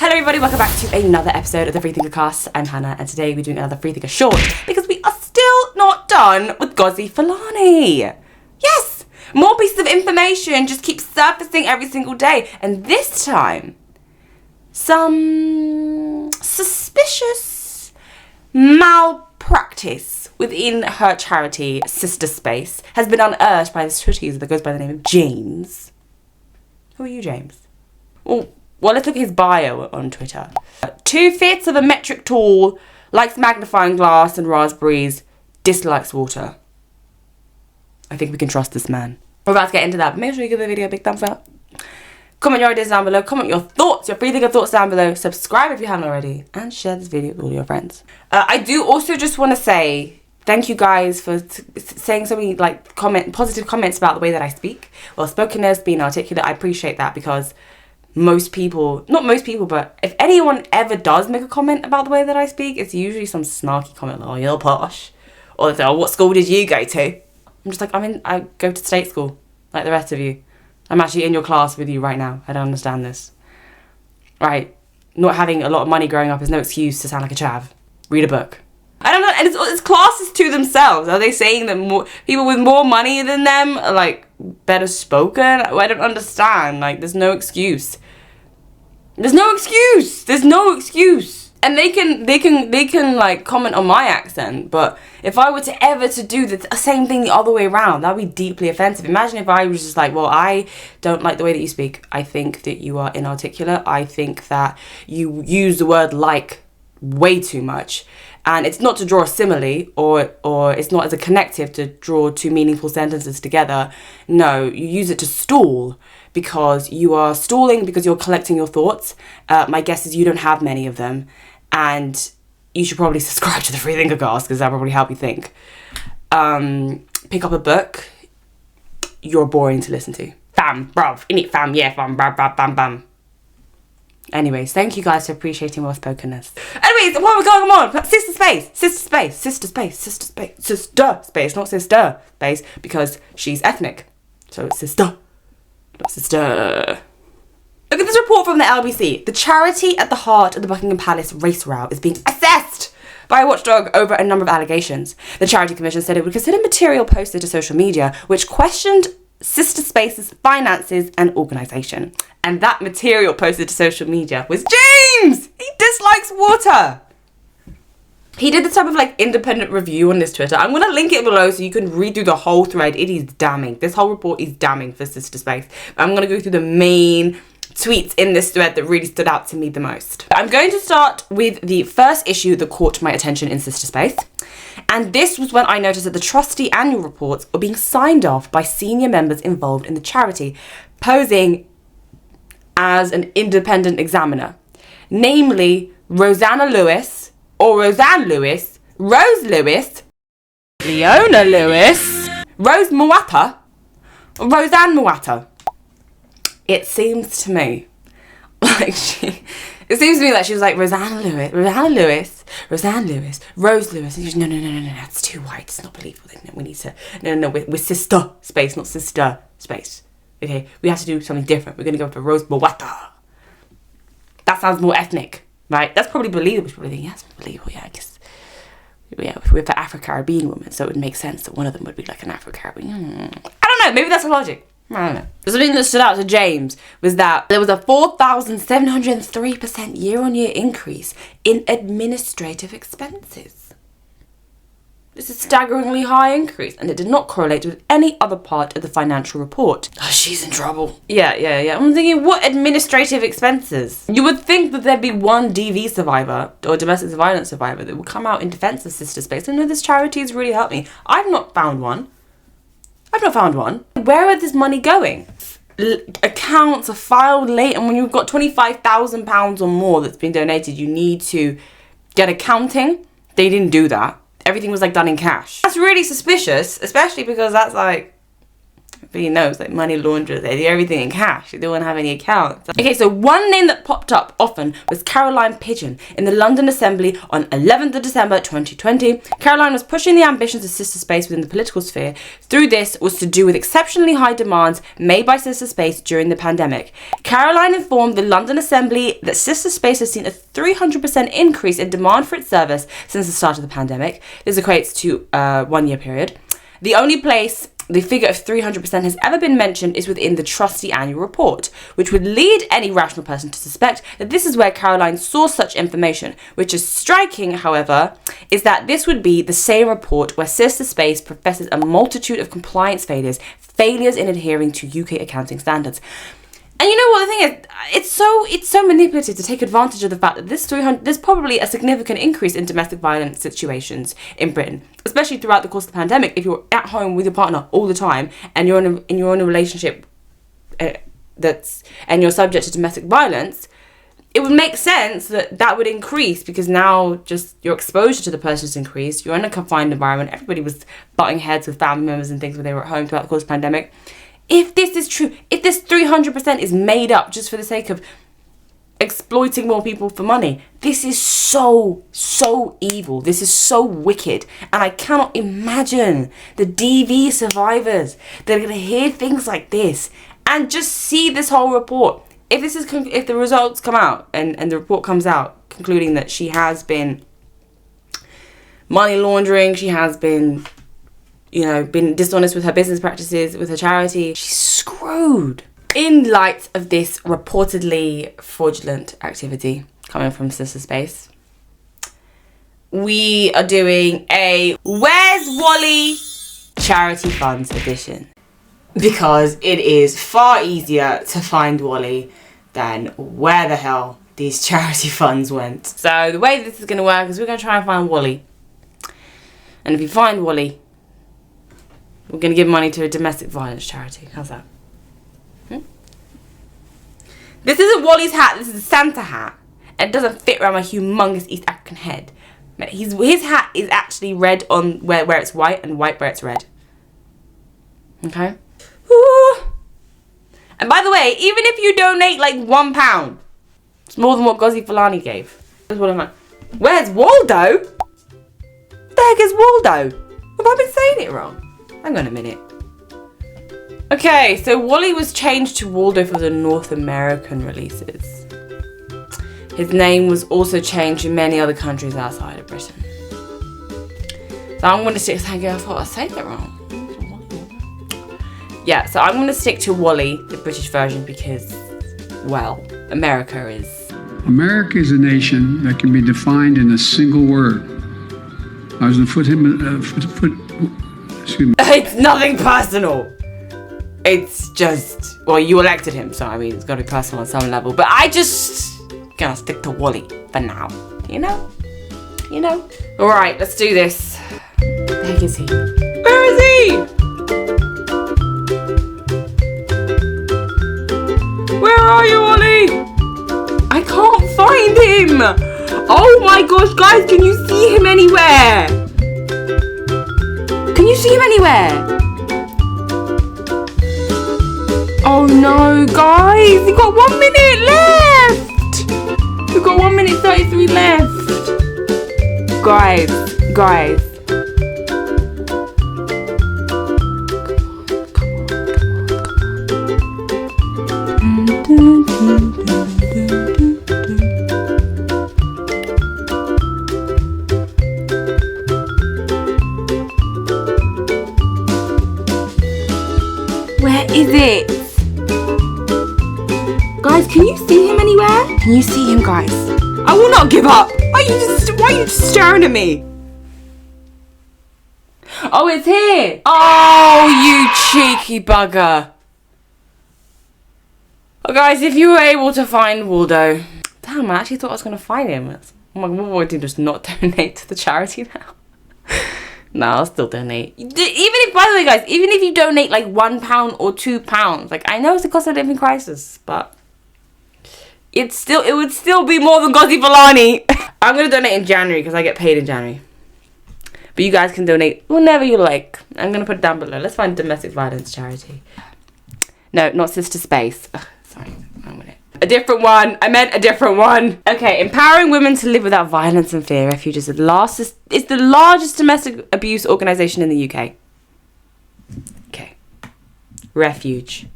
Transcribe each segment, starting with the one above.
Hello everybody, welcome back to another episode of the Freethinker Cast. I'm Hannah and today we're doing another Freethinker short because we are still not done with Ngozi Fulani. Yes! More pieces of information just keep surfacing every single day, and this time some suspicious malpractice within her charity Sister Space has been unearthed by this Twitter user that goes by the name of James. Who are you, James? Well, let's look at his bio on Twitter. 2 fifths of a metric tall, likes magnifying glass and raspberries, dislikes water. I think we can trust this man. We're about to get into that, but make sure you give the video a big thumbs up. Comment your ideas down below, comment your thoughts, your Freethinker thoughts down below, subscribe if you haven't already, and share this video with all your friends. I do also just want to say thank you guys for saying so many positive comments about the way that I speak. Well, spokenness, being articulate, I appreciate that because most people, not most people, but if anyone ever does make a comment about the way that I speak, it's usually some snarky comment like, oh, you're posh. Or they say, oh, what school did you go to? I'm just like, I go to state school, like the rest of you. I'm actually in your class with you right now. I don't understand this. Right, not having a lot of money growing up is no excuse to sound like a chav. Read a book. I don't know, and it's classes to themselves. Are they saying that more people with more money than them are like better spoken? I don't understand. Like, there's no excuse. There's no excuse. There's no excuse. And they can like comment on my accent, but if I were to ever to do the same thing the other way around, that would be deeply offensive. Imagine if I was just like, well, I don't like the way that you speak. I think that you are inarticulate. I think that you use the word like way too much. And it's not to draw a simile or it's not as a connective to draw 2 meaningful sentences together. No, you use it to stall because you are stalling because you're collecting your thoughts. My guess is you don't have many of them. And you should probably subscribe to the Freethinker Cast because that'll probably help you think. Pick up a book. You're boring to listen to. Fam, bruv, innit fam, yeah, fam, bam, bam, bam, bam. Anyways, thank you guys for appreciating well-spokenness. Anyways, what we're going on? Sister Space, Sister Space, Sister Space, Sister Space, Sister Space, not Sister Space, because she's ethnic. So it's Sister, not Sister. Look at this report from the LBC. The charity at the heart of the Buckingham Palace race row is being assessed by a watchdog over a number of allegations. The Charity Commission said it would consider material posted to social media which questioned Sister Space's finances and organisation. And that material posted to social media was James! He dislikes water! He did this type of like independent review on this Twitter. I'm going to link it below so you can read through the whole thread. It is damning. This whole report is damning for Sister Space. I'm going to go through the main tweets in this thread that really stood out to me the most. I'm going to start with the first issue that caught my attention in Sister Space. And this was when I noticed that the trustee annual reports were being signed off by senior members involved in the charity, posing as an independent examiner. Namely, Rosanna Lewis, or Roseanne Lewis, Rose Lewis, Leona Lewis, Rose Moata, or Roseanne Moata. It seems to me like she was like Rosanna Lewis, Roseanne Lewis, Rose Lewis. And she was, no, that's too white. It's not believable. We need to, we're Sister Space, not Sister Space. Okay, we have to do something different. We're going to go for Rose Moata. That sounds more ethnic, right? That's probably believable. She's probably thinking, yeah, it's believable. Yeah, I guess. Yeah, if we're for Afro-Caribbean women, so it would make sense that one of them would be like an Afro-Caribbean. I don't know. Maybe that's the logic. I don't know. Something that stood out to James was that there was a 4,703% year-on-year increase in administrative expenses. This is a staggeringly high increase, and it did not correlate with any other part of the financial report. Oh, she's in trouble. Yeah. I'm thinking, what administrative expenses? You would think that there'd be one DV survivor or domestic violence survivor that would come out in defense of Sister Space. And no, this charity has really helped me. I've not found one. Where is this money going? Accounts are filed late, and when you've got £25,000 or more that's been donated, you need to get accounting. They didn't do that. Everything was like done in cash. That's really suspicious, especially because that's like Everybody knows, like, money launderers, they do everything in cash. They don't have any accounts. Okay, so one name that popped up often was Caroline Pigeon in the London Assembly on 11th of December 2020. Caroline was pushing the ambitions of Sister Space within the political sphere. Through this was to do with exceptionally high demands made by Sister Space during the pandemic. Caroline informed the London Assembly that Sister Space has seen a 300% increase in demand for its service since the start of the pandemic. This equates to a 1 year period. The only place the figure of 300% has ever been mentioned is within the trustee annual report, which would lead any rational person to suspect that this is where Caroline saw such information. Which is striking, however, is that this would be the same report where Sister Space professes a multitude of compliance failures in adhering to UK accounting standards. And you know what the thing is, it's so manipulative to take advantage of the fact that there's probably a significant increase in domestic violence situations in Britain, especially throughout the course of the pandemic. If you're at home with your partner all the time and you're in a relationship and you're subject to domestic violence, it would make sense that would increase, because now just your exposure to the person has increased. You're in a confined environment. Everybody was butting heads with family members and things when they were at home throughout the course of the pandemic. If this is true, if this 300% is made up just for the sake of exploiting more people for money, this is so evil. This is so wicked. And I cannot imagine the DV survivors that are going to hear things like this and just see this whole report. If the results come out and the report comes out concluding that she has been money laundering, she has been dishonest with her business practices, with her charity, she's screwed. In light of this reportedly fraudulent activity coming from Sister Space, we are doing a Where's Wally charity funds edition, because it is far easier to find Wally than where the hell these charity funds went. So the way this is going to work is we're going to try and find Wally. And if you find Wally, we're going to give money to a domestic violence charity. How's that? This isn't Wally's hat. This is a Santa hat. And it doesn't fit around my humongous East African head. His hat is actually red on where it's white and white where it's red. Okay? Ooh. And by the way, even if you donate like £1, it's more than what Ngozi Fulani gave. That's what I'm like. Where's Waldo? What the heck is Waldo? Have I been saying it wrong? Hang on a minute. Okay, so Wally was changed to Waldo for the North American releases. His name was also changed in many other countries outside of Britain. So I'm going to stick... Thank you, I thought I said that wrong. Yeah, so I'm going to stick to Wally, the British version, because, well, America is... America is a nation that can be defined in a single word. I was going to excuse me. It's nothing personal. It's just, well, you elected him, so I mean, it's got to be personal on some level. But I just gonna stick to Wally for now. You know? All right, let's do this. Where the heck is he? Where is he? Where are you, Wally? I can't find him. Oh my gosh, guys, can you see him anywhere? Can you see him anywhere? Oh no, guys, we've got 1 minute left. We've got 1 minute 33 left. Guys. Where is it? Guys, can you see him anywhere? Can you see him, guys? I will not give up. Why are you just staring at me? Oh, it's here. Oh, you cheeky bugger. Well, guys, if you were able to find Waldo... Damn, I actually thought I was going to find him. Oh my God, what do I do? Just not donate to the charity now? No, I'll still donate. Even if, by the way, guys, even if you donate like £1 or £2, like, I know it's a cost of living crisis, but it would still be more than Ngozi Fulani. I'm gonna donate in January because I get paid in January. But you guys can donate whenever you like. I'm going to put it down below. Let's find domestic violence charity. No, not Sister Space. Ugh, sorry, I'm with it. A different one. I meant a different one. Okay, empowering women to live without violence and fear. Refuge is the largest domestic abuse organisation in the UK. Okay. Refuge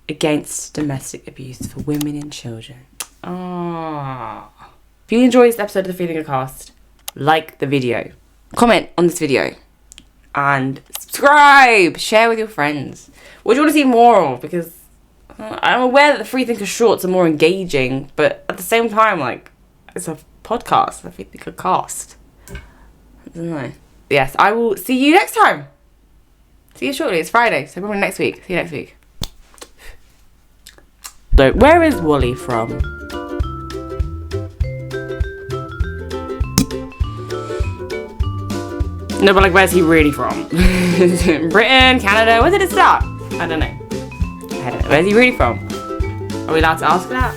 against domestic abuse for women and children. Ah. If you enjoyed this episode of the Feeling a Cast, like the video, comment on this video, and subscribe. Share with your friends. What do you want to see more of? Because I'm aware that the Freethinker shorts are more engaging, but at the same time, like, it's a podcast. I think a cast. I don't know. Yes, I will see you next time. See you shortly. It's Friday, so probably next week. See you next week. So, where is Wally from? No, but like, where's he really from? Britain, Canada? Where did it start? I don't know. Where's he really from? Are we allowed to ask that?